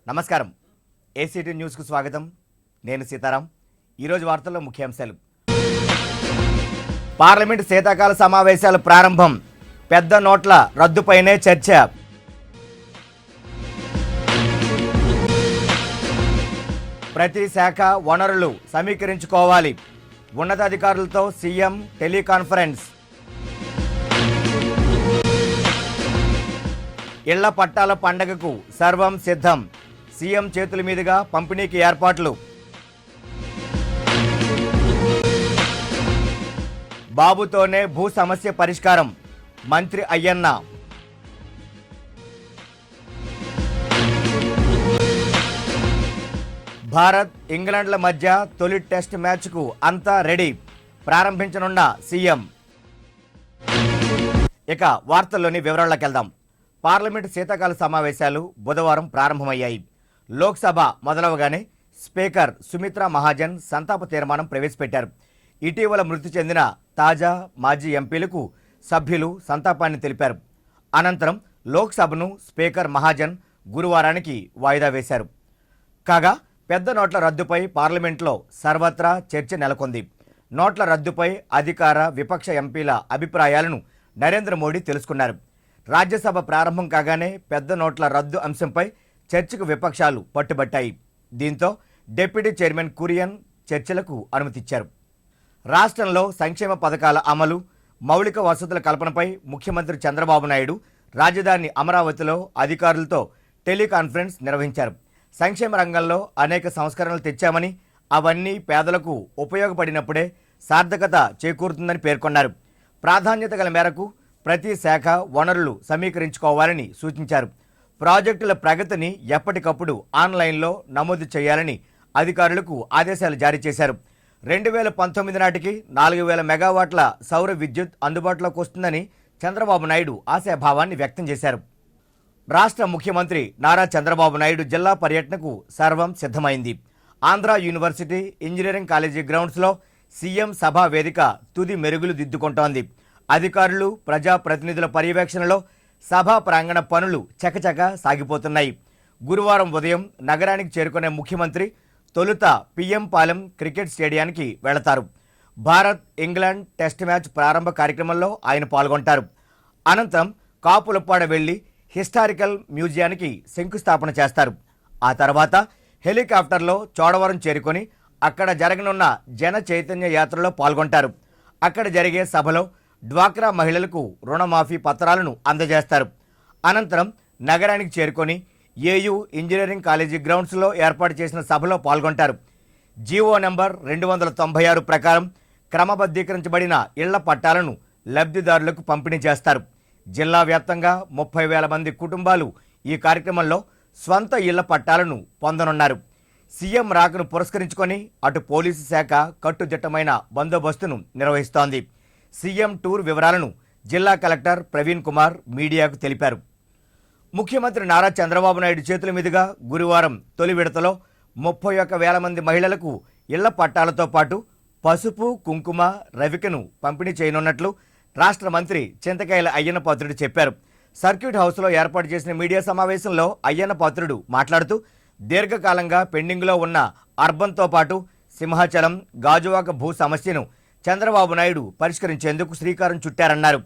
నమస్కారం. ఏసీటీ న్యూస్కు స్వాగతం. నేను సీతారాం. ఈరోజు వార్తల్లో ముఖ్యాంశాలు. పార్లమెంటు శీతాకాల సమావేశాలు ప్రారంభం. పెద్ద నోట్ల రద్దుపైనే చర్చ. ప్రతి శాఖ వనరులు సమీకరించుకోవాలి. ఉన్నతాధికారులతో సీఎం టెలికాన్ఫరెన్స్. ఇళ్ల పట్టాల పండగకు సర్వం సిద్ధం. సీఎం చేతుల మీదుగా పంపిణీకి ఏర్పాట్లు. బాబుతోనే భూ సమస్య పరిష్కారం. మంత్రి అయ్యన్న. భారత్ ఇంగ్లాండ్ల మధ్య తొలి టెస్ట్ మ్యాచ్కు అంతా రెడీ. ప్రారంభించనున్న సీఎం. ఇక వార్తల్లోని వివరాల్లోకి వెళ్దాం. పార్లమెంటు శీతాకాల సమావేశాలు బుధవారం ప్రారంభమయ్యాయి. లోక్సభ మొదలవగానే స్పీకర్ సుమిత్రా మహాజన్ సంతాప తీర్మానం ప్రవేశపెట్టారు. ఇటీవల మృతి చెందిన తాజా మాజీ ఎంపీలకు సభ్యులు సంతాపాన్ని తెలిపారు. అనంతరం లోక్సభను స్పీకర్ మహాజన్ గురువారానికి వాయిదా వేశారు. కాగా పెద్ద నోట్ల రద్దుపై పార్లమెంట్లో సర్వత్రా చర్చ నెలకొంది. నోట్ల రద్దుపై అధికార విపక్ష ఎంపీల అభిప్రాయాలను నరేంద్ర మోడీ తెలుసుకున్నారు. రాజ్యసభ ప్రారంభం కాగానే పెద్ద నోట్ల రద్దు అంశంపై చర్చకు విపక్షాలు పట్టుబట్టాయి. దీంతో డిప్యూటీ చైర్మన్ కురియన్ చర్చలకు అనుమతిచ్చారు. రాష్ట్రంలో సంక్షేమ పథకాల అమలు, మౌలిక వసతుల కల్పనపై ముఖ్యమంత్రి చంద్రబాబు నాయుడు రాజధాని అమరావతిలో అధికారులతో టెలికాన్ఫరెన్స్ నిర్వహించారు. సంక్షేమ రంగంలో అనేక సంస్కరణలు తెచ్చామని, అవన్నీ పేదలకు ఉపయోగపడినప్పుడే సార్థకత చేకూరుతుందని పేర్కొన్నారు. ప్రాధాన్యత గల మేరకు ప్రతి శాఖ వనరులు సమీకరించుకోవాలని సూచించారు. ప్రాజెక్టుల ప్రగతిని ఎప్పటికప్పుడు ఆన్లైన్లో నమోదు చేయాలని అధికారులకు ఆదేశాలు జారీ చేశారు. 2019 నాటికి 4000 మెగావాట్ల సౌర విద్యుత్ అందుబాటులోకి వస్తుందని చంద్రబాబు నాయుడు ఆశాభావాన్ని వ్యక్తం చేశారు. రాష్ట్ర ముఖ్యమంత్రి నారా చంద్రబాబు నాయుడు జిల్లా పర్యటనకు సర్వం సిద్ధమైంది. ఆంధ్ర యూనివర్సిటీ ఇంజనీరింగ్ కాలేజీ గ్రౌండ్స్లో సీఎం సభా వేదిక తుది మెరుగులు దిద్దుకుంటోంది. అధికారులు, ప్రజాప్రతినిధుల పర్యవేక్షణలో సభా ప్రాంగణ పనులు చకచక సాగిపోతున్నాయి. గురువారం ఉదయం నగరానికి చేరుకునే ముఖ్యమంత్రి తొలుత పిఎం పాలెం క్రికెట్ స్టేడియానికి వెళతారు. భారత్ ఇంగ్లాండ్ టెస్ట్ మ్యాచ్ ప్రారంభ కార్యక్రమంలో ఆయన పాల్గొంటారు. అనంతరం కాపులప్పాడ వెళ్లి హిస్టారికల్ మ్యూజియానికి శంకుస్థాపన చేస్తారు. ఆ తర్వాత హెలికాప్టర్లో చోడవరం చేరుకొని అక్కడ జరగనున్న జన చైతన్య యాత్రలో పాల్గొంటారు. అక్కడ జరిగే సభలో డ్వాక్రా మహిళలకు రుణమాఫీ పత్రాలను అందజేస్తారు. అనంతరం నగరానికి చేరుకొని ఏయూ ఇంజనీరింగ్ కాలేజీ గ్రౌండ్స్లో ఏర్పాటు చేసిన సభలో పాల్గొంటారు. జీవో నెంబర్ 296 ప్రకారం క్రమబద్ధీకరించబడిన ఇళ్ల పట్టాలను లబ్ధిదారులకు పంపిణీ చేస్తారు. జిల్లా వ్యాప్తంగా 30,000 మంది కుటుంబాలు ఈ కార్యక్రమంలో స్వంత ఇళ్ల పట్టాలను పొందనున్నారు. సీఎం రాకను పురస్కరించుకొని అటు పోలీసు శాఖ కట్టుదిట్టమైన బందోబస్తును నిర్వహిస్తోంది. సీఎం టూర్ వివరాలను జిల్లా కలెక్టర్ ప్రవీణ్ కుమార్ మీడియాకు తెలిపారు. ముఖ్యమంత్రి నారా చంద్రబాబు నాయుడు చేతుల మీదుగా గురువారం తొలి విడతలో 31,000 మంది మహిళలకు ఇళ్ల పట్టాలతో పాటు పసుపు, కుంకుమ, రవికను పంపిణీ చేయనున్నట్లు రాష్ట్ర మంత్రి చింతకాయల అయ్యన్న పాత్రుడు చెప్పారు. సర్క్యూట్ హౌస్లో ఏర్పాటు చేసిన మీడియా సమావేశంలో అయ్యన్న పాత్రుడు మాట్లాడుతూ దీర్ఘకాలంగా పెండింగ్లో ఉన్న అర్బన్తో పాటు సింహాచలం, గాజువాక భూ సమస్యను చంద్రబాబు నాయుడు పరిష్కరించేందుకు శ్రీకారం చుట్టారన్నారు.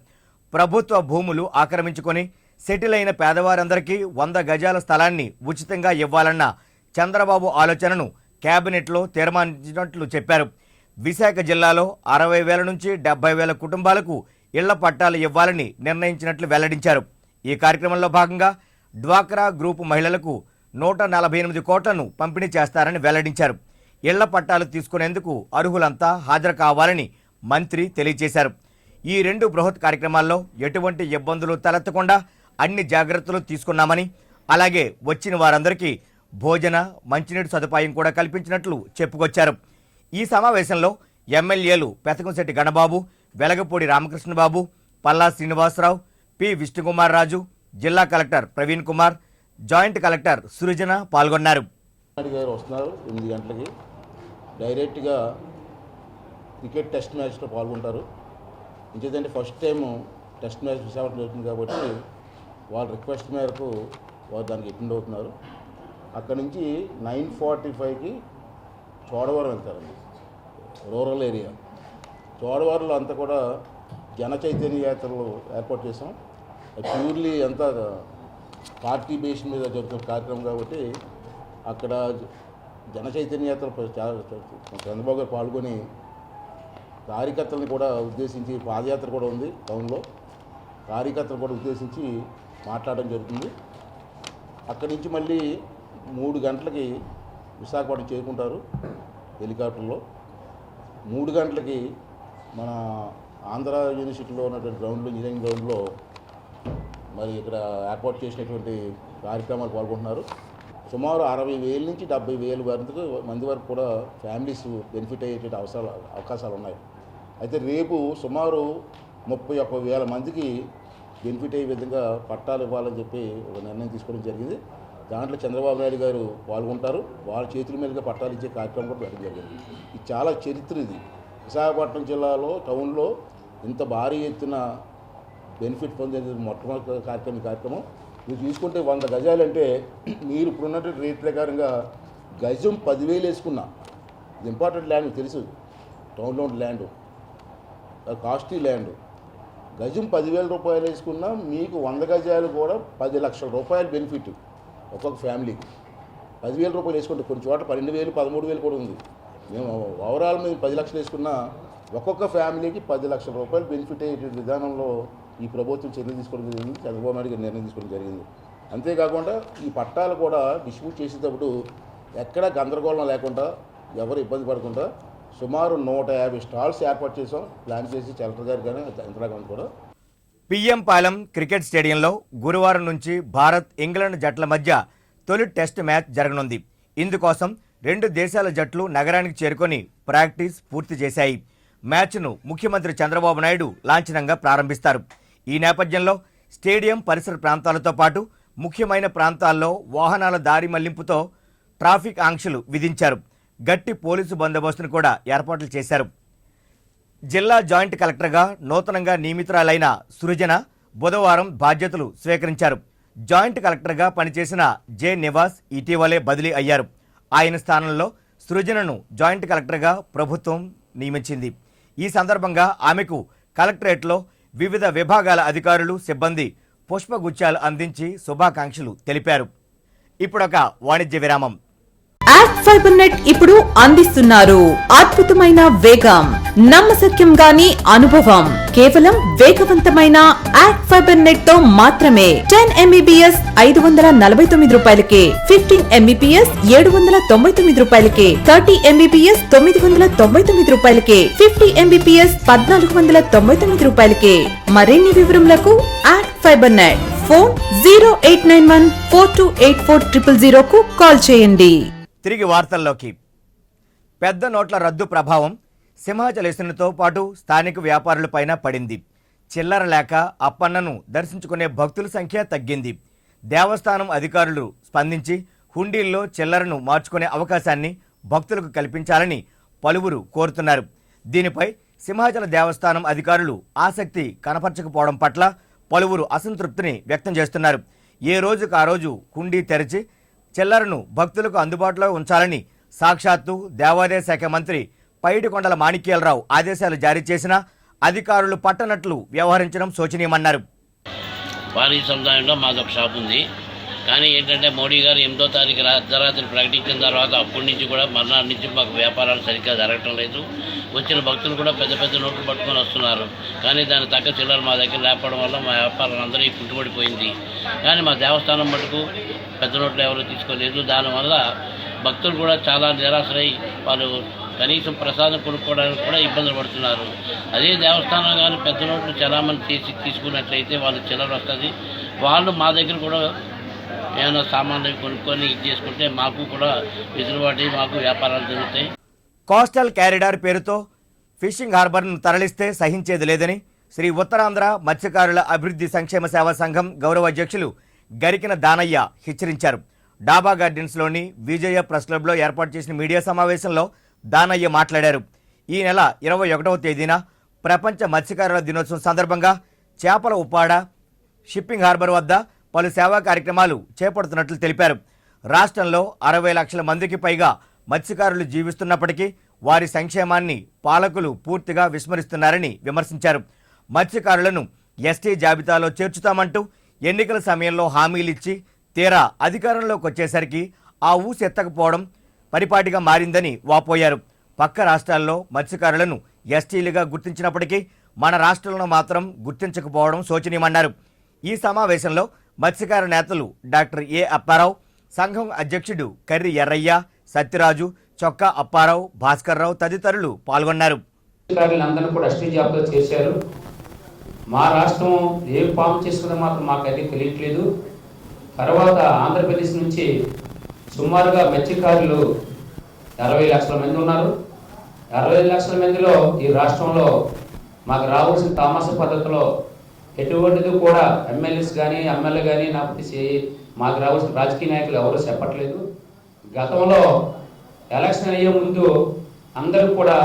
ప్రభుత్వ భూములు ఆక్రమించుకొని సెటిల్ అయిన పేదవారందరికీ 100 గజాల స్థలాన్ని ఉచితంగా ఇవ్వాలన్న చంద్రబాబు ఆలోచనను కేబినెట్లో తీర్మానించినట్లు చెప్పారు. విశాఖ జిల్లాలో 60,000 నుంచి 70,000 కుటుంబాలకు ఇళ్ల పట్టాలు ఇవ్వాలని నిర్ణయించినట్లు వెల్లడించారు. ఈ కార్యక్రమంలో భాగంగా డ్వాక్రా గ్రూపు మహిళలకు 148 కోట్లను పంపిణీ చేస్తారని వెల్లడించారు. ఇళ్ల పట్టాలు తీసుకునేందుకు అర్హులంతా హాజరు కావాలని మంత్రి తెలియజేశారు. ఈ 2 బృహత్ కార్యక్రమాల్లో ఎటువంటి ఇబ్బందులు తలెత్తకుండా అన్ని జాగ్రత్తలు తీసుకున్నామని, అలాగే వచ్చిన వారందరికీ భోజన, మంచినీటి సదుపాయం కూడా కల్పించినట్లు చెప్పుకొచ్చారు. ఈ సమావేశంలో ఎమ్మెల్యేలు పెతకంశెట్టి గణబాబు, వెలగపూడి రామకృష్ణబాబు, పల్లా శ్రీనివాసరావు, పి విష్ణుకుమార్ రాజు, జిల్లా collector Praveen Kumar, joint collector Srujana పాల్గొన్నారు. వస్తున్నారు 8 గంటలకి డైరెక్ట్గా క్రికెట్ టెస్ట్ మ్యాచ్లో పాల్గొంటారు. ఇంకేదంటే first time test match Visakhapatnam జరుగుతుంది కాబట్టి వాళ్ళ రిక్వెస్ట్ మేరకు వారు దానికి అటెండ్ అవుతున్నారు. అక్కడ నుంచి 9:45కి చోడవరం వెళ్తారండి, రూరల్ ఏరియా. చోడవరంలో అంతా కూడా జన చైతన్య యాత్రలు ఏర్పాటు చేసాం. ప్యూర్లీ అంతా పార్టీ బేస్ మీద జరుగుతున్న కార్యక్రమం కాబట్టి అక్కడ జన చైతన్య యాత్ర చంద్రబాబు గారు పాల్గొని కార్యకర్తలను కూడా ఉద్దేశించి పాదయాత్ర కూడా ఉంది టౌన్లో, కార్యకర్తలు కూడా ఉద్దేశించి మాట్లాడడం జరుగుతుంది. అక్కడి నుంచి మళ్ళీ 3 గంటలకి విశాఖపట్నం చేరుకుంటారు హెలికాప్టర్లో. 3 గంటలకి మన ఆంధ్ర యూనివర్సిటీలో ఉన్నటువంటి గ్రౌండ్లో, ఇంజనీరింగ్ గ్రౌండ్లో మరి ఇక్కడ ఏర్పాటు చేసినటువంటి కార్యక్రమాలు పాల్గొంటున్నారు. సుమారు 60,000 నుంచి 70,000 మంది వరకు కూడా ఫ్యామిలీస్ బెనిఫిట్ అయ్యేటువంటి అవకాశాలు ఉన్నాయి. అయితే రేపు సుమారు 31,000 మందికి బెనిఫిట్ అయ్యే విధంగా పట్టాలు ఇవ్వాలని చెప్పి ఒక నిర్ణయం తీసుకోవడం జరిగింది. దాంట్లో చంద్రబాబు నాయుడు గారు పాల్గొంటారు. వాళ్ళ చేతుల మీదుగా పట్టాలు ఇచ్చే కార్యక్రమం కూడా పెట్టడం జరిగింది. ఇది చాలా చరిత్ర. ఇది విశాఖపట్నం జిల్లాలో టౌన్లో ఇంత భారీ ఎత్తున బెనిఫిట్ పొందేది మొట్టమొదటి కార్యక్రమం. మీరు చూసుకుంటే 100 గజాలు అంటే మీరు ఇప్పుడున్నటువంటి రేట్ ప్రకారంగా గజం 10,000 వేసుకున్నా, ఇది ఇంపార్టెంట్ ల్యాండ్ తెలుసు, టౌన్లో ఉన్న ల్యాండ్, కాస్ట్లీ ల్యాండ్. గజం 10,000 రూపాయలు వేసుకున్నా మీకు 100 గజాలు కూడా 10 లక్షల రూపాయలు బెనిఫిట్ ఒక్కొక్క ఫ్యామిలీకి. 10,000 రూపాయలు వేసుకుంటే కొన్ని చోట్ల 12,000, 13,000 కూడా ఉంది. మేము ఓవరాల్ మేము 10 లక్షలు వేసుకున్నా ఒక్కొక్క ఫ్యామిలీకి 10 లక్షల రూపాయలు బెనిఫిట్ అయ్యే విధానంలో ఈ ప్రభుత్వం చర్యలు తీసుకోవడం జరిగింది. చంద్రబాబు నాయుడు గారు నిర్ణయం తీసుకోవడం జరిగింది. అంతేకాకుండా ఈ పట్టాలు కూడా డిస్ట్రిబ్యూట్ చేసేటప్పుడు ఎక్కడా గందరగోళం లేకుండా, ఎవరు ఇబ్బంది పడకుండా సుమారు 150 స్టాల్స్ ఏర్పాటు చేసాం, ప్లాన్ చేసి కలెక్టర్ గారు కానీ యంత్రాంగం కూడా. పిఎం పాలెం క్రికెట్ స్టేడియంలో గురువారం నుంచి భారత్, ఇంగ్లాండ్ జట్ల మధ్య తొలి టెస్ట్ మ్యాచ్ జరగనుంది. ఇందుకోసం 2 దేశాల జట్లు నగరానికి చేరుకొని ప్రాక్టీస్ పూర్తి చేశాయి. మ్యాచ్ను ముఖ్యమంత్రి చంద్రబాబు నాయుడు లాంఛనంగా ప్రారంభిస్తారు. ఈ నేపథ్యంలో స్టేడియం పరిసర ప్రాంతాలతో పాటు ముఖ్యమైన ప్రాంతాల్లో వాహనాల దారి మళ్లింపుతో ట్రాఫిక్ ఆంక్షలు విధించారు. గట్టి పోలీసు బందోబస్తును కూడా ఏర్పాట్లు చేశారు. జిల్లా జాయింట్ కలెక్టర్గా నూతనంగా నియమితురాలైన సృజన బుధవారం బాధ్యతలు స్వీకరించారు. జాయింట్ కలెక్టర్గా పనిచేసిన జె నివాస్ ఇటీవలే బదిలీ అయ్యారు. ఆయన స్థానంలో సృజనను జాయింట్ కలెక్టర్గా ప్రభుత్వం నియమించింది. ఈ సందర్భంగా ఆమెకు కలెక్టరేట్లో వివిధ విభాగాల అధికారులు, సిబ్బంది పుష్పగుచ్చాలు అందించి శుభాకాంక్షలు తెలిపారు. ఇప్పుడొక వాణిజ్య విరామం. యాక్ట్ ఫైబర్ నెట్ ఇప్పుడు అందిస్తున్నారు అద్భుతమైన వేగం, నమ్మశక్యం గాని అనుభవం. కేవలం వేగవంతమైన యాక్ట్ ఫైబర్ నెట్ తో మాత్రమే 10 MBPS 549 రూపాయలకే, 15 MBPS 799 రూపాయలకే, 30 MBPS 999 రూపాయలకే, 50 MBPS 1499 రూపాయలకే. మరిన్ని వివరములకు యాక్ట్ ఫైబర్ నెట్ ఫోన్ 0891428400 కు కాల్ చేయండి. తిరిగి వార్తల్లోకి. పెద్ద నోట్ల రద్దు ప్రభావం సింహాచలేశ్వరునితో పాటు స్థానిక వ్యాపారులపైన పడింది. చిల్లర లేక అప్పన్నను దర్శించుకునే భక్తుల సంఖ్య తగ్గింది. దేవస్థానం అధికారులు స్పందించి హుండీల్లో చిల్లరను మార్చుకునే అవకాశాన్ని భక్తులకు కల్పించాలని పలువురు కోరుతున్నారు. దీనిపై సింహాచల దేవస్థానం అధికారులు ఆసక్తి కనపరచకపోవడం పట్ల పలువురు అసంతృప్తిని వ్యక్తం చేస్తున్నారు. ఏ రోజుకు ఆ రోజు హుండీ తెరిచి చిల్లరను భక్తులకు అందుబాటులో ఉంచాలని సాక్షాత్తు దేవాదాయ శాఖ మంత్రి పైడికొండల మాణిక్యాలరావు ఆదేశాలు జారీ చేసినా అధికారులు పట్టనట్లు వ్యవహరించడం శోచనీయమన్నారు. భారీ సముదాయంలో మాదొక షాప్ ఉంది. కానీ ఏంటంటే మోడీ గారు 8వ తారీఖు అర్ధరాత్రి ప్రకటించిన తర్వాత అప్పటి నుంచి కూడా మర్నాడు నుంచి మాకు వ్యాపారాలు సరిగ్గా జరగటం లేదు. వచ్చిన భక్తులు కూడా పెద్ద పెద్ద నోట్లు పట్టుకొని వస్తున్నారు. కానీ దాని తగ్గ చిల్లర మా దగ్గర లేకపోవడం వల్ల మా వ్యాపారం అందరికీ కుంటుపడిపోయింది. కానీ మా దేవస్థానం మటుకు పెద్ద నోట్లు ఎవరు తీసుకోలేదు. దానివల్ల భక్తులు కూడా చాలా నిరాశరై వాళ్ళు కనీసం ప్రసాదం కొనుక్కోవడానికి కూడా ఇబ్బందులు పడుతున్నారు. అదే దేవస్థానం కానీ పెద్ద నోట్లు చలామణి చేసి తీసుకున్నట్లయితే వాళ్ళు చిల్లర వస్తుంది. వాళ్ళు మా దగ్గర కూడా ఏమైనా సామాన్లు కొనుక్కొని ఇది చేసుకుంటే మాకు కూడా వెసులుబాటు, మాకు వ్యాపారాలు జరుగుతాయి. కోస్టల్ క్యారిడార్ పేరుతో ఫిషింగ్ హార్బర్ను తరలిస్తే సహించేది లేదని శ్రీ ఉత్తరాంధ్ర మత్స్యకారుల అభివృద్ధి సంక్షేమ సేవా సంఘం గౌరవ అధ్యక్షులు గరికిన దానయ్య హెచ్చరించారు. డాబా గార్డెన్స్లోని విజయ ప్రెస్ క్లబ్లో ఏర్పాటు చేసిన మీడియా సమావేశంలో దానయ్య మాట్లాడారు. ఈ నెల 21వ తేదీన ప్రపంచ మత్స్యకారుల దినోత్సవం సందర్భంగా చేపల ఉప్పాడ, షిప్పింగ్ హార్బర్ వద్ద పలు సేవా కార్యక్రమాలు చేపడుతున్నట్లు తెలిపారు. రాష్ట్రంలో 60 లక్షల మందికి పైగా మత్స్యకారులు జీవిస్తున్నప్పటికీ వారి సంక్షేమాన్ని పాలకులు పూర్తిగా విస్మరిస్తున్నారని విమర్శించారు. మత్స్యకారులను ఎస్టీ జాబితాలో చేర్చుతామంటూ ఎన్నికల సమయంలో హామీలిచ్చి తీరా అధికారంలోకి వచ్చేసరికి ఆ ఊసెత్తకపోవడం పరిపాటిగా మారిందని వాపోయారు. పక్క రాష్ట్రాల్లో మత్స్యకారులను ఎస్టీలుగా గుర్తించినప్పటికీ మన రాష్ట్రంలో మాత్రం గుర్తించకపోవడం శోచనీయమన్నారు. ఈ సమావేశంలో మత్స్యకార నేతలు డాక్టర్ ఏ అప్పారావు, సంఘం అధ్యక్షుడు కర్రి ఎర్రయ్య, సత్యరాజు, చొక్కా అప్పారావు, భాస్కర్రావు తదితరులు పాల్గొన్నారు. అందరూ కూడా ఎస్టీ జాబితాలో చేశారు. మా రాష్ట్రం ఏం ఫామ్ చేసుకుందో మాత్రం మాకైతే తెలియట్లేదు. తర్వాత ఆంధ్రప్రదేశ్ నుంచి సుమారుగా మత్స్యకారులు 60 లక్షల మంది ఉన్నారు. 60 లక్షల మందిలో ఈ రాష్ట్రంలో మాకు రావాల్సిన తామస పద్ధతిలో ఎటువంటిది కూడా ఎమ్మెల్యేస్ కానీ ఎమ్మెల్యే కానీ నాకు మాకు రావాల్సిన రాజకీయ నాయకులు ఎవరు చెప్పట్లేదు. గతంలో ఎలక్షన్ అయ్యే ముందు అందరూ కూడా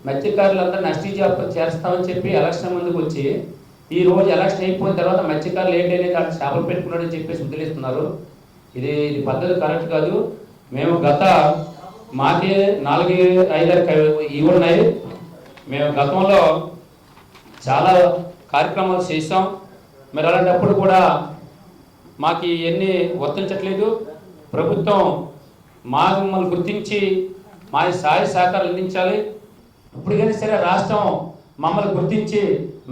మత్స్యకారులందరూ ఎస్టీ జాబితా చేస్తామని చెప్పి ఎలక్షన్ ముందుకు వచ్చి ఈ రోజు ఎలక్షన్ అయిపోయిన తర్వాత మత్స్యకారులు ఏంటనేది అక్కడ చేపలు పెట్టుకున్నాడని చెప్పేసి వదిలేస్తున్నారు. ఇది పద్ధతి కరెక్ట్ కాదు. మేము మాకే 4-5 ఇవి ఉన్నాయి. మేము గతంలో చాలా కార్యక్రమాలు చేసాం. మరి అలాంటప్పుడు కూడా మాకు ఇవన్నీ వర్తించట్లేదు. ప్రభుత్వం మమ్మల్ని గుర్తించి మా సహాయ సహకారాలు అందించాలి. ఇప్పటికైనా సరే రాష్ట్రం మమ్మల్ని గుర్తించి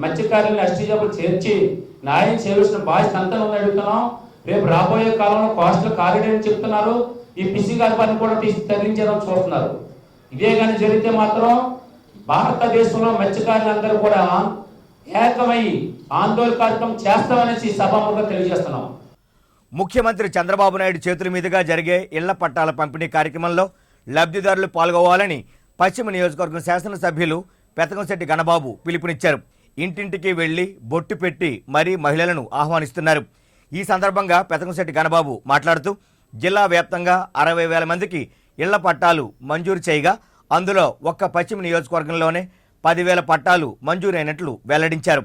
మత్స్యకారులను ఎస్టీ జాబులు చేర్చి న్యాయం చేయవలసిన బాధ్యత అంతా ఉందని అడుగుతున్నాం. రేపు రాబోయే కాలంలో కోస్టల్ కారిడార్ అని చెప్తున్నారు. ఈ ఫిషింగ్ హార్బర్ని కూడా తరలించేదని చూస్తున్నారు. ఇదే కానీ జరిగితే మాత్రం భారతదేశంలో మత్స్యకారులందరూ కూడా ఏకమై ఆందోళన కార్యక్రమం చేస్తామనేసి సభాముఖంగా తెలియజేస్తున్నాం. ముఖ్యమంత్రి చంద్రబాబు నాయుడు చేతుల మీదుగా జరిగే ఇళ్ల పట్టాల పంపిణీ కార్యక్రమంలో లబ్ధిదారులు పాల్గొవాలని పశ్చిమ నియోజకవర్గం శాసనసభ్యులు పెతకంశెట్టి గణబాబు పిలుపునిచ్చారు. ఇంటింటికి వెళ్లి బొట్టు పెట్టి మరీ మహిళలను ఆహ్వానిస్తున్నారు. ఈ సందర్భంగా పెతకంశెట్టి గణబాబు మాట్లాడుతూ జిల్లా వ్యాప్తంగా 60,000 మందికి ఇళ్ల పట్టాలు మంజూరు చేయగా అందులో ఒక్క పశ్చిమ నియోజకవర్గంలోనే 10,000 పట్టాలు మంజూరైనట్లు వెల్లడించారు.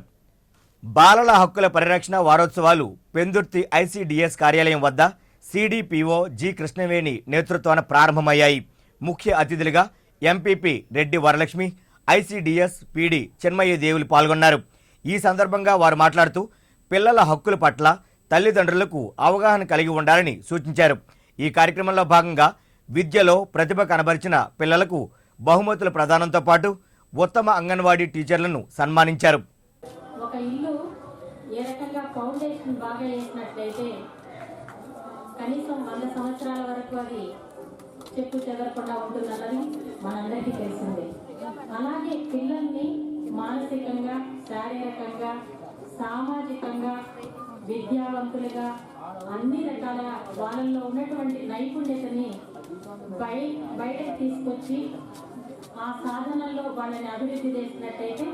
బాలల హక్కుల పరిరక్షణ వారోత్సవాలు పెందుర్తి ఐసిడిఎస్ కార్యాలయం వద్ద సిడిపిఓ జి కృష్ణవేణి నేతృత్వాన ప్రారంభమయ్యాయి. ముఖ్య అతిథులుగా MPP Reddy Varalakshmi, ICDS PD Chinmayya Devulu పాల్గొన్నారు. ఈ సందర్భంగా వారు మాట్లాడుతూ పిల్లల హక్కుల పట్ల తల్లిదండ్రులకు అవగాహన కలిగి ఉండాలని సూచించారు. ఈ కార్యక్రమంలో భాగంగా విద్యలో ప్రతిభ కనబరిచిన పిల్లలకు బహుమతుల ప్రదానంతో పాటు ఉత్తమ అంగన్వాడీ టీచర్లను సన్మానించారు. ఒక ఇల్లు ఏ రకంగా ఫౌండేషన్ బాగా వేసినట్లయితే కనీసం 100 సంవత్సరాల వరకు అది చెక్కు చెదరకుండా ఉంటుందన్నది మనందరికీ తెలిసిందే. అలాగే పిల్లల్ని మానసికంగా, శారీరకంగా, సామాజికంగా విద్యావంతులుగా అన్ని రకాల వాళ్ళల్లో ఉన్నటువంటి నైపుణ్యతని బయటకు తీసుకొచ్చి ఆ సాధనల్లో వాళ్ళని అభివృద్ధి చేసినట్టయితే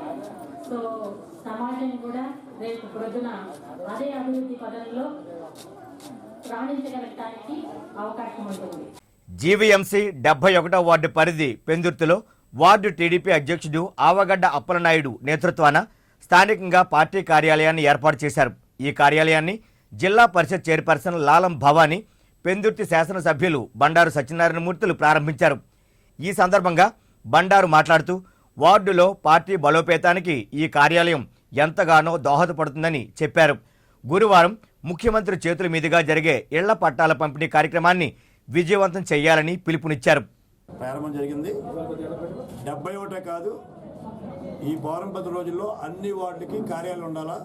సో సమాజం కూడా రేపు ప్రొద్దున అదే అభివృద్ధి పదంలో రాణించగలగడానికి అవకాశం ఉంటుంది. జీవీఎంసీ 71వ వార్డు పరిధి పెందుర్తిలో వార్డు టీడీపీ అధ్యక్షుడు ఆవగడ్డ అప్పలనాయుడు నేతృత్వాన స్థానికంగా పార్టీ కార్యాలయాన్ని ఏర్పాటు చేశారు. ఈ కార్యాలయాన్ని జిల్లా పరిషత్ చైర్పర్సన్ లాలం భవానీ, పెందుర్తి శాసనసభ్యులు బండారు సత్యనారాయణమూర్తులు ప్రారంభించారు. ఈ సందర్భంగా బండారు మాట్లాడుతూ వార్డులో పార్టీ బలోపేతానికి ఈ కార్యాలయం ఎంతగానో దోహదపడుతుందని చెప్పారు. గురువారం ముఖ్యమంత్రి చేతుల మీదుగా జరిగే ఇళ్ల పట్టాల పంపిణీ కార్యక్రమాన్ని విజయవంతం చేయాలని పిలుపునిచ్చారు. ప్రారంభం జరిగింది. 71 కాదు, ఈ వారం 10 రోజుల్లో అన్ని వార్డులకి కార్యాలయం ఉండాలా,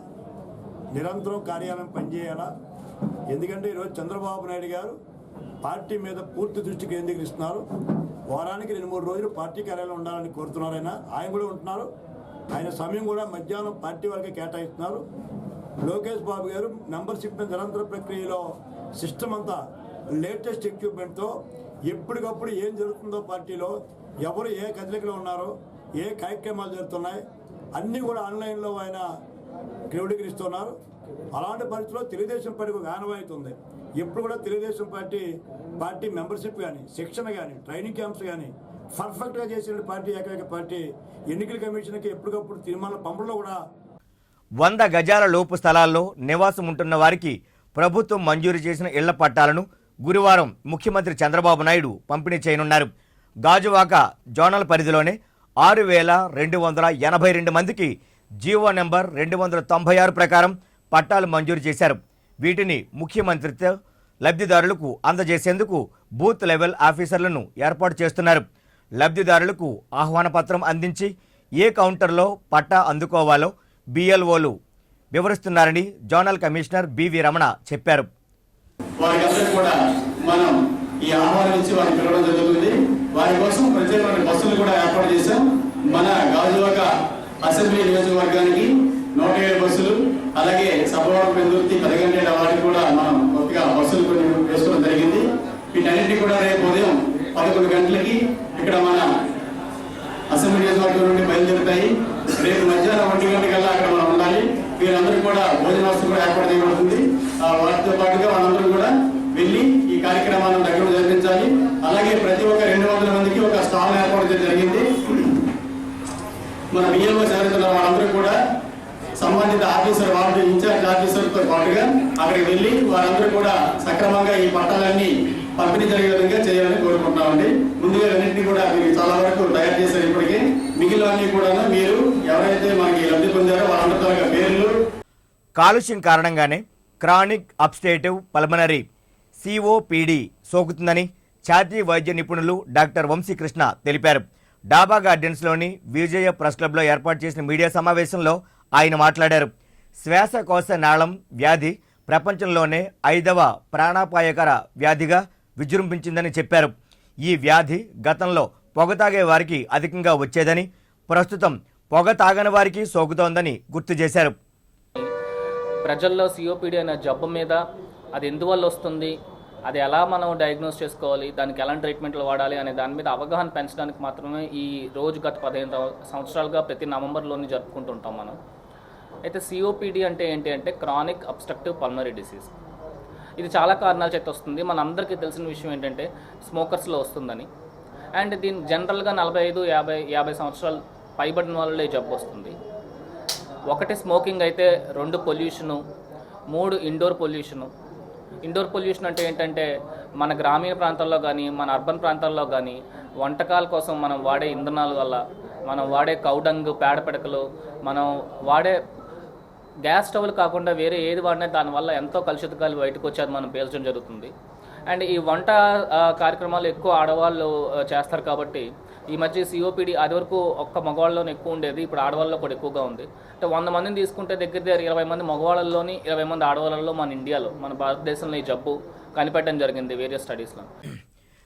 నిరంతరం కార్యాలయం పనిచేయాలా. ఎందుకంటే ఈరోజు చంద్రబాబు నాయుడు గారు పార్టీ మీద పూర్తి దృష్టి కేంద్రీకరిస్తున్నారు. వారానికి 2-3 రోజులు పార్టీ కార్యాలయం ఉండాలని కోరుతున్నారు. ఆయన కూడా ఉంటున్నారు. ఆయన సమయం కూడా మధ్యాహ్నం పార్టీ వరకే కేటాయిస్తున్నారు. లోకేష్ బాబు గారు మెంబర్షిప్ నిరంతర ప్రక్రియలో సిస్టమ్ అంతా లేటెస్ట్ ఎక్విప్మెంట్తో ఎప్పటికప్పుడు ఏం జరుగుతుందో, పార్టీలో ఎవరు ఏ కదలికలో ఉన్నారో, ఏ కార్యక్రమాలు జరుగుతున్నాయి అన్నీ కూడా ఆన్లైన్లో ఆయన క్రోడీకరిస్తున్నారు. అలాంటి పరిస్థితుల్లో తెలుగుదేశం పార్టీకి ఒక ఆనవాయితీ ఉంది. ఎప్పుడు కూడా తెలుగుదేశం పార్టీ మెంబర్షిప్ కానీ, శిక్షణ కానీ, ట్రైనింగ్ క్యాంప్స్ కానీ పర్ఫెక్ట్గా చేసిన పార్టీ ఏకైక పార్టీ. ఎన్నికల కమిషన్కి ఎప్పటికప్పుడు తీర్మానాల పంపడంలో కూడా 100 గజాల లోపు స్థలాల్లో నివాసం ఉంటున్న వారికి ప్రభుత్వం మంజూరు చేసిన ఇళ్ల పట్టాలను గురువారం ముఖ్యమంత్రి చంద్రబాబు నాయుడు పంపిణీ చేయనున్నారు. గాజువాక జోనల్ పరిధిలోనే 6,282 మందికి జీవో నెంబర్ 296 ప్రకారం పట్టాలు మంజూరు చేశారు. వీటిని ముఖ్యమంత్రితో లబ్ధిదారులకు అందజేసేందుకు బూత్ లెవెల్ ఆఫీసర్లను ఏర్పాటు చేస్తున్నారు. లబ్ధిదారులకు ఆహ్వాన పత్రం అందించి ఏ కౌంటర్లో పట్టా అందుకోవాలో బిఎల్ఓలు వివరిస్తున్నారని జోనల్ కమిషనర్ బివి రమణ చెప్పారు. వారికి కూడా మనం ఈ ఆహ్వానం ఇచ్చి వారిని పిలవడం జరుగుతుంది. వారి కోసం ప్రత్యేకమైన బస్సులు కూడా ఏర్పాటు చేశాం. మన గాజువాక అసెంబ్లీ నియోజకవర్గానికి 107 బస్సులు, అలాగే సభవరం పెందుర్తి 10 గంటల వారికి కూడా మనం కొద్దిగా బస్సులు కొన్ని వేసుకోవడం జరిగింది. వీటన్నింటినీ కూడా రేపు ఉదయం 11 గంటలకి ఇక్కడ మన అసెంబ్లీ నియోజకవర్గం నుండి బయలుదేరుతాయి. రేపు మధ్యాహ్నం 1 గంటకల్లా అక్కడ మనం ఉండాలి. వీరందరూ కూడా భోజన వసతి కూడా ఏర్పాటు చేయబడుతుంది. వాటితో పాటుగా వాళ్ళందరూ కూడా వెళ్ళి ఈ కార్యక్రమాలను దగ్గర జరిపించాలి. అలాగే ప్రతి ఒక్క 200 మందికి ఒక స్టాల్ ఏర్పాటు చేయడం జరిగింది. మన బియ్యంలో చేరుతున్న వాళ్ళందరూ కూడా సంబంధిత ఆఫీసర్, వార్డు ఇన్ఛార్జ్ ఆఫీసర్తో పాటుగా అక్కడికి వెళ్ళి వారందరూ కూడా సక్రమంగా ఈ పట్టాలన్నీ పంపిణీ జరిగే విధంగా చేయాలని కోరుకుంటున్నామండి. ముందుగా అన్నింటినీ కూడా మీరు చాలా వరకు తయారు చేశారు. ఇప్పటికీ మిగిలినవన్నీ కూడా మీరు ఎవరైతే మనకి లబ్ధి పొందారో వాళ్ళందరూ పేర్లు. కాలుష్యం కారణంగానే క్రానిక్ అబ్స్ట్రేటివ్ పల్మనరీ COPD సోకుతుందని ఛాతీ వైద్య నిపుణులు డాక్టర్ వంశీకృష్ణ తెలిపారు. డాబా గార్డెన్స్లోని విజయ ప్రెస్ క్లబ్లో ఏర్పాటు చేసిన మీడియా సమావేశంలో ఆయన మాట్లాడారు. శ్వాసకోశ నాళం వ్యాధి ప్రపంచంలోనే 5వ ప్రాణాపాయకర వ్యాధిగా విజృంభించిందని చెప్పారు. ఈ వ్యాధి గతంలో పొగ తాగే వారికి అధికంగా వచ్చేదని, ప్రస్తుతం పొగ తాగని వారికి సోకుతోందని గుర్తు చేశారు. ప్రజల్లో COPD అనే జబ్బు మీద అది ఎందువల్ల వస్తుంది, అది ఎలా మనం డయాగ్నోస్ చేసుకోవాలి, దానికి ఎలాంటి ట్రీట్మెంట్లు వాడాలి అనే దాని మీద అవగాహన పెంచడానికి మాత్రమే ఈ రోజు గత 15 సంవత్సరాలుగా ప్రతి నవంబర్లోని జరుపుకుంటుంటాం మనం. అయితే COPD అంటే ఏంటి అంటే క్రానిక్ అబ్స్ట్రక్టివ్ పల్మనరీ డిసీజ్. ఇది చాలా కారణాల చేత వస్తుంది. మన అందరికీ తెలిసిన విషయం ఏంటంటే స్మోకర్స్లో వస్తుందని. అండ్ దీని జనరల్గా 45-50 సంవత్సరాలు పైబడిన వాళ్ళలో ఈ జబ్బు వస్తుంది. 1 స్మోకింగ్ అయితే, 2 pollution, 3 indoor pollution. Indoor pollution అంటే ఏంటంటే మన గ్రామీణ ప్రాంతాల్లో కానీ మన అర్బన్ ప్రాంతాల్లో కానీ వంటకాల కోసం మనం వాడే ఇంధనాల వల్ల, మనం వాడే కౌడంగ్, పేడ పిడకలు, మనం వాడే గ్యాస్ స్టవ్లు కాకుండా వేరే ఏది వాడినా దానివల్ల ఎంతో కలుషితకాలు బయటకు వచ్చేది మనం పేల్చడం జరుగుతుంది. అండ్ ఈ వంట కార్యక్రమాలు ఎక్కువ ఆడవాళ్ళు చేస్తారు కాబట్టి ఈ మధ్య COPD అది వరకు ఒక్క మగవాళ్ళలోనే ఎక్కువ ఉండేది, ఇప్పుడు ఆడవాళ్ళలో కూడా ఎక్కువగా ఉంది. అంటే 100 మందిని తీసుకుంటే దగ్గర 20 మంది మగవాళ్ళలోని 20 మంది ఆడవాళ్ళలో మన ఇండియాలో, మన భారతదేశంలో ఈ జబ్బు కనిపెట్టడం జరిగింది వేరియస్ స్టడీస్లో.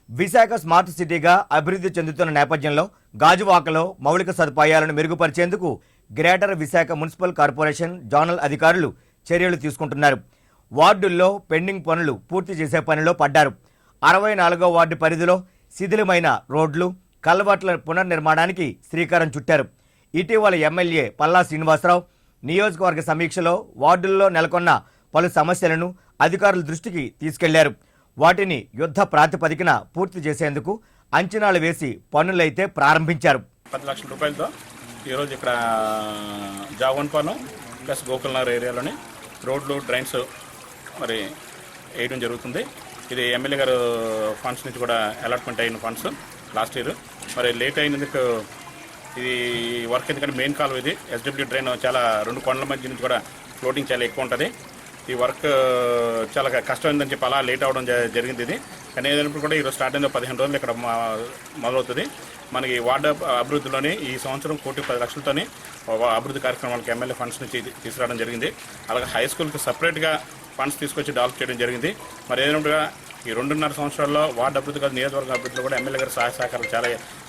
విశాఖ స్మార్ట్ సిటీగా అభివృద్ధి చెందుతున్న నేపథ్యంలో గాజువాకలో మౌలిక సదుపాయాలను మెరుగుపరిచేందుకు greater Visakha municipal corporation zonal అధికారులు చర్యలు తీసుకుంటున్నారు. వార్డుల్లో పెండింగ్ పనులు పూర్తి చేసే పనిలో పడ్డారు. 64వ వార్డు పరిధిలో శిథిలమైన రోడ్లు, కల్వర్ట్ల పునర్నిర్మాణానికి శ్రీకారం చుట్టారు. ఇటీవల ఎమ్మెల్యే పల్లా శ్రీనివాసరావు నియోజకవర్గ సమీక్షలో వార్డుల్లో నెలకొన్న పలు సమస్యలను అధికారుల దృష్టికి తీసుకెళ్లారు. వాటిని యుద్ధ ప్రాతిపదికన పూర్తి చేసేందుకు అంచనాలు వేసి పనులైతే ప్రారంభించారు. 10 లక్షల రూపాయలతో ఈరోజు ఇక్కడ జాగవన్పాలెం ప్లస్ గోకుల్నగర్ ఏరియాలోని రోడ్లు, డ్రైన్స్ మరి వేయడం జరుగుతుంది. ఇది ఎమ్మెల్యే గారు ఫండ్స్ నుంచి కూడా అలాట్మెంట్ అయిన ఫండ్స్ లాస్ట్ ఇయర్. మరి లేట్ అయినందుకు ఇది వర్క్ ఎందుకంటే మెయిన్ కాలువ ఇది SW డ్రైన్ చాలా 2 కొండల మధ్య నుంచి కూడా ఫ్లోటింగ్ చాలా ఎక్కువ ఉంటుంది. ఈ వర్క్ చాలా కష్టమైందని చెప్పి అలా లేట్ అవ్వడం జరిగింది. ఇది కానీ ఏదైనప్పుడు కూడా ఈరోజు స్టార్ట్ అయిన 15 రోజులు ఇక్కడ మొదలవుతుంది. మనకి వార్డు అభివృద్ధిలోని ఈ సంవత్సరం 1,10,00,000తోని అభివృద్ధి కార్యక్రమాలకు ఎమ్మెల్యే ఫండ్స్ నుంచి తీసుకురావడం జరిగింది. అలాగే హై స్కూల్కి సపరేట్గా ఫండ్స్ తీసుకొచ్చి డెవలప్ చేయడం జరిగింది. మరి ఏదైనా ఈ 2.5 సంవత్సరాల్లో వార్డు అభివృద్ధి కాదు, నియోజకవర్గ అభివృద్ధిలో కూడా ఎమ్మెల్యే గారి సహాయ సహకారాలు చాలా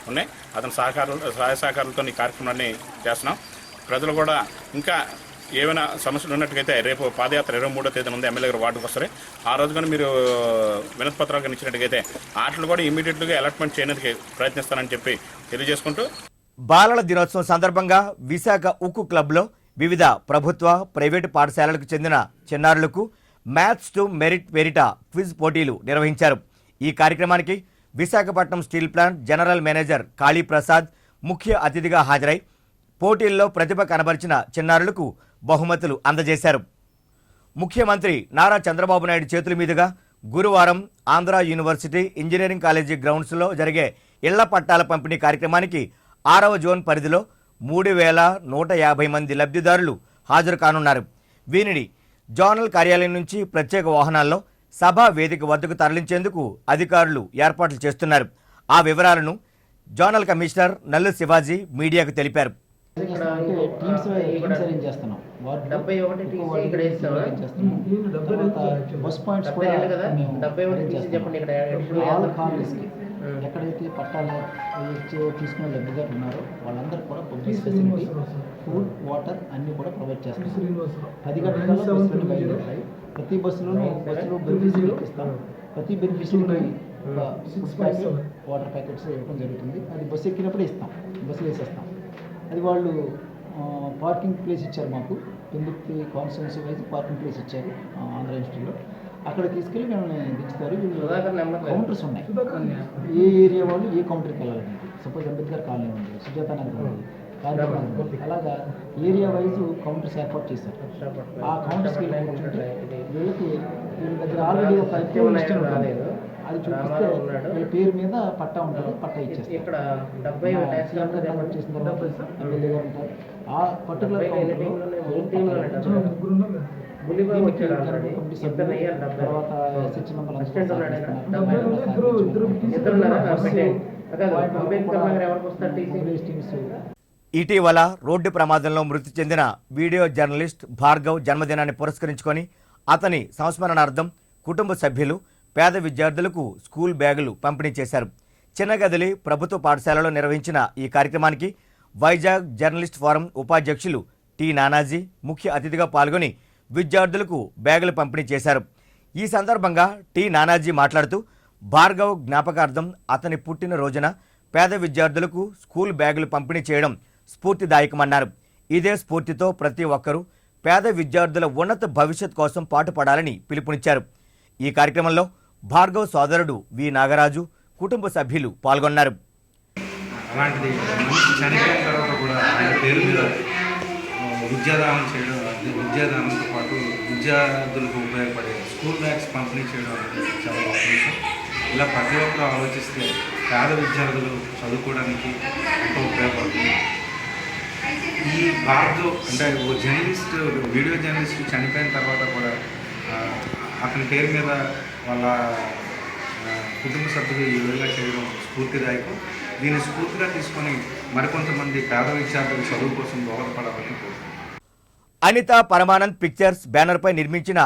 ఉన్నాయి. అతని సహాయ సహకారాలతో ఈ కార్యక్రమాన్ని చేస్తున్నాం. ప్రజలు కూడా ఇంకా ఏమైనా సమస్యలు ఉన్నట్టుగైతే రేపు పాదయాత్ర 23వ తేదీన ఉంది, ఎమ్మెల్యే గారు వార్డుకు వస్తారు. ఆ రోజు కానీ మీరు వినతి పత్రాలు ఇచ్చినట్టుగైతే వాటిని కూడా ఇమీడియట్గా అలాట్మెంట్ చేయడానికి ప్రయత్నిస్తానని చెప్పి తెలియజేసుకుంటూ, బాలల దినోత్సవం సందర్భంగా విశాఖ ఉక్కు క్లబ్లో వివిధ ప్రభుత్వ, ప్రైవేటు పాఠశాలలకు చెందిన చిన్నారులకు మ్యాథ్స్ టు మెరిట్ పేరిట క్విజ్ పోటీలు నిర్వహించారు. ఈ కార్యక్రమానికి Visakhapatnam steel plant general manager Kaliprasad ముఖ్య అతిథిగా హాజరై పోటీల్లో ప్రతిభ కనబరిచిన చిన్నారులకు బహుమతులు అందజేశారు. ముఖ్యమంత్రి నారా చంద్రబాబు నాయుడు చేతుల మీదుగా గురువారం ఆంధ్ర యూనివర్సిటీ ఇంజనీరింగ్ కాలేజీ గ్రౌండ్స్లో జరిగే ఇళ్ల పట్టాల పంపిణీ కార్యక్రమానికి 6వ జోన్ పరిధిలో 3,150 మంది లబ్ధిదారులు హాజరు కానున్నారు. వీరిని జోనల్ కార్యాలయం నుంచి ప్రత్యేక వాహనాల్లో సభా వేదిక వద్దకు తరలించేందుకు అధికారులు ఏర్పాట్లు చేస్తున్నారు. ఆ వివరాలను జోనల్ కమిషనర్ నల్లు శివాజీ మీడియాకు తెలిపారు. ఎక్కడైతే పట్టాలు తీసుకునే లబ్ధిదారులు ఉన్నారో వాళ్ళందరూ కూడా పబ్లిక్ ఫెసిలిటీ, ఫుడ్, వాటర్ అన్నీ కూడా ప్రొవైడ్ చేస్తాం. 10 గంటల బస్సులు బయలుదేరాయి. ప్రతి బస్సులో బెనిఫిషరీకి ఇస్తాం. ప్రతి బెనిఫిషరీకి ఫుడ్ ప్యాకెట్, వాటర్ ప్యాకెట్స్ ఇవ్వడం జరుగుతుంది. అది బస్సు ఎక్కినప్పుడే ఇస్తాం, బస్సులు వేసేస్తాం. అది వాళ్ళు పార్కింగ్ ప్లేస్ ఇచ్చారు మాకు. Pendurthi constituency wise parking place ఇచ్చారు ఆంధ్ర యూనివర్సిటీలో. అక్కడ తీసుకెళ్ళి మేము దించుతారు. కౌంటర్స్ ఉన్నాయి. ఏ ఏరియా వాళ్ళు ఏ కౌంటర్కి వెళ్ళాలండి. సపోజ్ అంబేద్కర్ కాలనీ ఉంది, సుజాత నగర్ ఉంది, కార్యక్రమం అలాగా ఏరియా వైజ్ కౌంటర్స్ ఏర్పాటు చేశారు. ఆ కౌంటర్స్కి వీళ్ళకి వీళ్ళ దగ్గర ఆల్రెడీ ఒక లిస్ట్ ఉంటుంది. అది చూపిస్తే వీళ్ళ పేరు మీద పట్టా ఉంటుంది. పట్టా ఇచ్చేస్తారు. ఇక్కడ చేసిన తర్వాత ఎమ్మెల్యే గారు ఉంటారు. ఆ పర్టికులర్ ఇటీవల రోడ్డు ప్రమాదంలో మృతి చెందిన వీడియో జర్నలిస్ట్ భార్గవ్ జన్మదినాన్ని పురస్కరించుకొని అతని సంస్మరణార్థం కుటుంబ సభ్యులు పేద విద్యార్థులకు స్కూల్ బ్యాగులు పంపిణీ చేశారు. చిన్నగదిలి ప్రభుత్వ పాఠశాలలో నిర్వహించిన ఈ కార్యక్రమానికి వైజాగ్ జర్నలిస్ట్ ఫోరం ఉపాధ్యక్షులు టి నానాజీ ముఖ్య అతిథిగా పాల్గొని విద్యార్థులకు బ్యాగులు పంపిణీ చేశారు. ఈ సందర్భంగా టి నానాజీ మాట్లాడుతూ భార్గవ్ జ్ఞాపకార్థం అతని పుట్టిన రోజున పేద విద్యార్థులకు స్కూల్ బ్యాగులు పంపిణీ చేయడం స్ఫూర్తిదాయకమన్నారు. ఇదే స్ఫూర్తితో ప్రతి ఒక్కరూ పేద విద్యార్థుల ఉన్నత భవిష్యత్ కోసం పాటుపడాలని పిలుపునిచ్చారు. ఈ కార్యక్రమంలో భార్గవ్ సోదరుడు వి నాగరాజు, కుటుంబ సభ్యులు పాల్గొన్నారు. అలాంటిది మనిషి చనిపోయిన తర్వాత కూడా ఆయన పేరు మీద విద్యాదానం చేయడం, విద్యాదానంతో పాటు విద్యార్థులకు ఉపయోగపడే స్కూల్ బ్యాగ్స్ పంపిణీ చేయడం అనేది చాలా గొప్ప విషయం. ఇలా ప్రతి ఒక్కరు ఆలోచిస్తే పేద విద్యార్థులు చదువుకోవడానికి ఎంతో ఉపయోగపడుతుంది. ఈ భార్గవ్ అంటే ఓ జర్నలిస్ట్, వీడియో జర్నలిస్ట్ చనిపోయిన తర్వాత కూడా అతని పేరు మీద వాళ్ళ కుటుంబ సభ్యులు ఈ విధంగా చేయడం స్ఫూర్తిదాయకం. దీన్ని స్ఫూర్తిగా తీసుకొని మరికొంతమంది పేద విద్యార్థులు చదువు కోసం దోహదపడాలని కోరుతున్నాను. అనిత పరమానంద్ పిక్చర్స్ బ్యానర్పై నిర్మించిన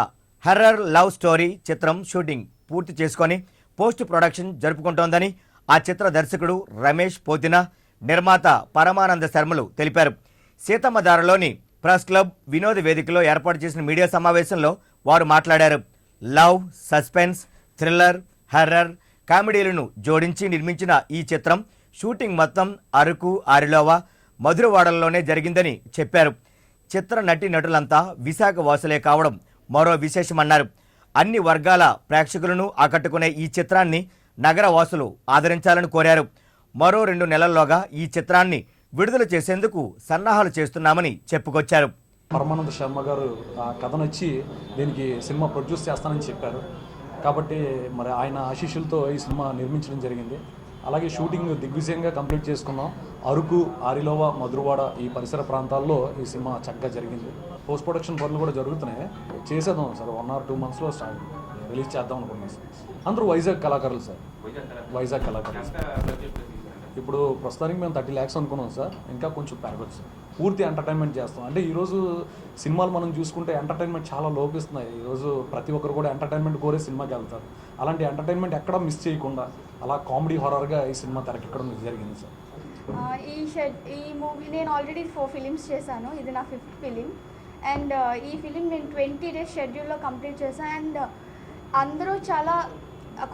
హర్రర్ లవ్ స్టోరీ చిత్రం షూటింగ్ పూర్తి చేసుకొని పోస్ట్ ప్రొడక్షన్ జరుపుకుంటోందని ఆ చిత్ర దర్శకుడు రమేష్ పోతినా, నిర్మాత పరమానంద శర్మలు తెలిపారు. సీతమ్మధారలోని ప్రెస్ క్లబ్ వినోద వేదికలో ఏర్పాటు చేసిన మీడియా సమావేశంలో వారు మాట్లాడారు. లవ్, సస్పెన్స్, థ్రిల్లర్, హర్రర్, కామెడీలను జోడించి నిర్మించిన ఈ చిత్రం షూటింగ్ మొత్తం అరకు, ఆరిలోవా, మధురవాడల్లోనే జరిగిందని చెప్పారు. చిత్ర నటి నటులంతా విశాఖ వాసులే కావడం మరో విశేషమన్నారు. అన్ని వర్గాల ప్రేక్షకులను ఆకట్టుకునే ఈ చిత్రాన్ని నగర వాసులు ఆదరించాలని కోరారు. మరో 2 నెలల్లోగా ఈ చిత్రాన్ని విడుదల చేసేందుకు సన్నాహాలు చేస్తున్నామని చెప్పుకొచ్చారు. పరమానంద శర్మ గారు ఆ కథనొచ్చి దీనికి సినిమా ప్రొడ్యూస్ చేస్తానని చెప్పారు. కాబట్టి మరి ఆయన ఆశీస్సులతో ఈ సినిమా నిర్మించడం జరిగింది. అలాగే షూటింగ్ దిగ్విజయంగా కంప్లీట్ చేసుకున్నాం. అరకు, ఆరిలోవా, మధురవాడ ఈ పరిసర ప్రాంతాల్లో ఈ సినిమా చక్కగా జరిగింది. పోస్ట్ ప్రొడక్షన్ పనులు కూడా జరుగుతున్నాయి. చేసేద్దాం సార్, 1 or 2 monthsలో రిలీజ్ చేద్దాం అనుకున్నాం సార్. అందరూ వైజాగ్ కళాకారులు సార్, వైజాగ్ కళాకారులు. ఇప్పుడు ప్రస్తుతానికి మేము 30 lakhs అనుకున్నాం సార్. ఇంకా కొంచెం పెరగచ్చు సార్. పూర్తి ఎంటర్టైన్మెంట్ చేస్తాం. అంటే ఈరోజు సినిమాలు మనం చూసుకుంటే ఎంటర్టైన్మెంట్ చాలా లోపిస్తున్నాయి. ఈరోజు ప్రతి ఒక్కరు కూడా ఎంటర్టైన్మెంట్ కోరే సినిమాకి వెళ్తారు. అలాంటి ఎంటర్టైన్మెంట్ ఎక్కడ మిస్ చేయకుండా అలా కామెడీ హారర్గా ఈ సినిమా తెరకెక్కడం జరిగింది సార్. ఈ మూవీ నేను ఆల్రెడీ 4 films చేశాను. ఇది నా 5th ఫిలిం. అండ్ ఈ ఫిలిం నేను 20 days షెడ్యూల్లో కంప్లీట్ చేశాను. అండ్ అందరూ చాలా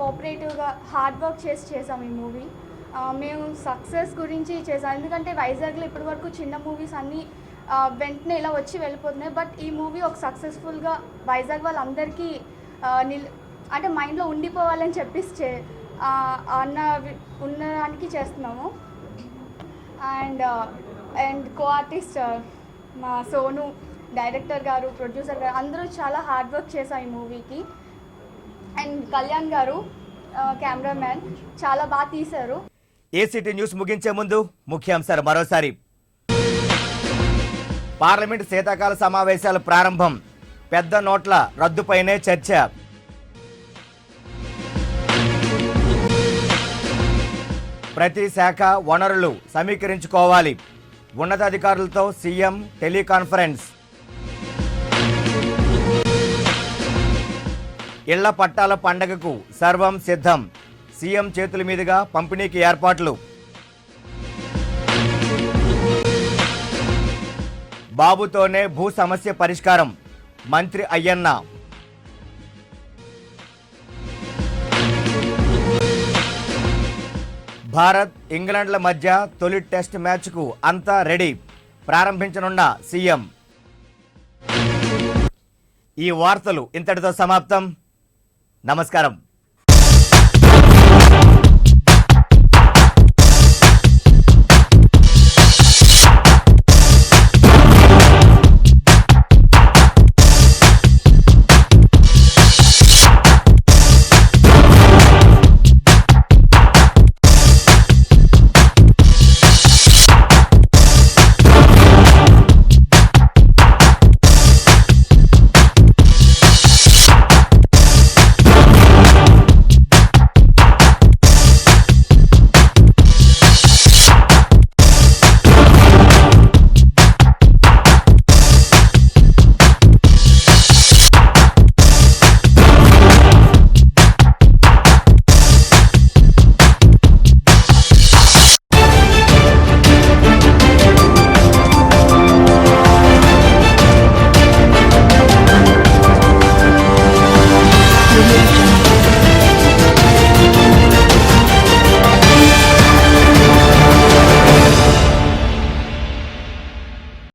కోఆపరేటివ్గా హార్డ్ వర్క్ చేసాం ఈ మూవీ. మేము సక్సెస్ గురించి చేసాం. ఎందుకంటే వైజాగ్లో ఇప్పటివరకు చిన్న మూవీస్ అన్నీ వెంటనే ఇలా వచ్చి వెళ్ళిపోతున్నాయి. బట్ ఈ మూవీ ఒక సక్సెస్ఫుల్గా వైజాగ్ వాళ్ళందరికీ అంటే మైండ్లో ఉండిపోవాలని చెప్పేసి ఉన్నదానికి చేస్తున్నాము. అండ్ కో ఆర్టిస్ట్ మా సోను, డైరెక్టర్ గారు, ప్రొడ్యూసర్ గారు అందరూ చాలా హార్డ్ వర్క్ చేసాం ఈ మూవీకి. అండ్ కళ్యాణ్ గారు కెమెరామ్యాన్ చాలా బాగా తీశారు. ఏసీటీ న్యూస్ ముగించే ముందు ముఖ్యాంశాలు మరోసారి. పార్లమెంటు శీతాకాల సమావేశాలు ప్రారంభం. పెద్ద నోట్ల రద్దుపైనే చర్చ. ప్రతి శాఖ వనరులు సమీకరించుకోవాలి. ఉన్నతాధికారులతో సీఎం టెలికాన్ఫరెన్స్. ఇళ్ల పట్టాల పండగకు సర్వం సిద్ధం. సీఎం చేతుల మీదుగా పంపిణీకి ఏర్పాట్లు. బాబుతోనే భూ సమస్య పరిష్కారం. మంత్రి అయ్యన్న. భారత్ ఇంగ్లాండ్ల మధ్య తొలి టెస్ట్ మ్యాచ్కు అంతా రెడీ. ప్రారంభించనున్న సీఎం. ఈ వార్తలు ఇంతటితో సమాప్తం. నమస్కారం.